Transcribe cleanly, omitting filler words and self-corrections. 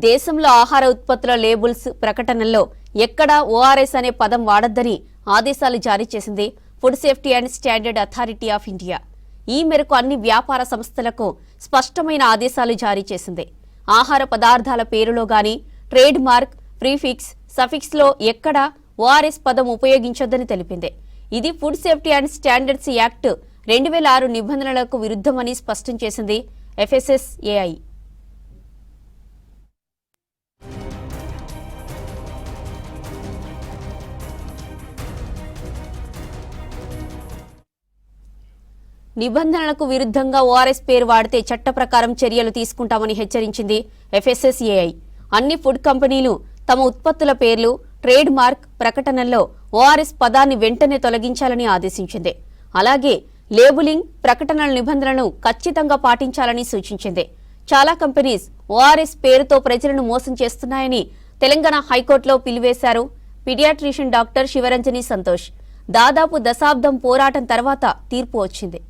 దేశంలో ఆహార ఉత్పత్తుల లేబుల్స్ ప్రకటనల్లో ఎక్కడా ఓఆర్ఎస్ అనే పదం వాడొద్దని ఆదేశాలు జారీ చేసింది food safety and standard authority of India. ఈ మేరకు అన్ని వ్యాపార సంస్థలకు స్పష్టమైన ఆదేశాలు జారీ చేసింది. ఆహార పదార్థాల పేరులో గాని ట్రేడ్ మార్క్, ప్రీఫిక్స్, సఫిక్స్ లో ఎక్కడా ఓఆర్ఎస్ పదం ఉపయోగించొద్దని తెలిపింది. ఇది food safety and standards act 2006 నిబంధనలకు విరుద్ధమని స్పష్టం చేసింది FSSAI. నిబంధనలకు విరుద్ధంగా ఓఆర్ఎస్ పేరు వాడితే చట్ట ప్రకారం చర్యలు తీసుకుంటామని హెచ్చరించింది FSSAI. అన్ని ఫుడ్ కంపెనీలు తమ ఉత్పత్తుల పేర్లు, ట్రేడ్ మార్క్ ప్రకటనల్లో ఓఆర్ఎస్ పదాన్ని వెంటనే తొలగించాలని ఆదేశించింది. అలాగే లేబులింగ్ ప్రకటనల నిబంధనలను ఖచ్చితంగా పాటించాలని సూచించింది. చాలా కంపెనీస్ ఓఆర్ఎస్ పేరుతో ప్రజలను మోసం చేస్తున్నాయని తెలంగాణ హైకోర్టులో పిలివేశారు పీడియాట్రిషియన్ డాక్టర్ శివరంజని సంతోష్. దాదాపు దశాబ్దం పోరాటం తర్వాత తీర్పు వచ్చింది.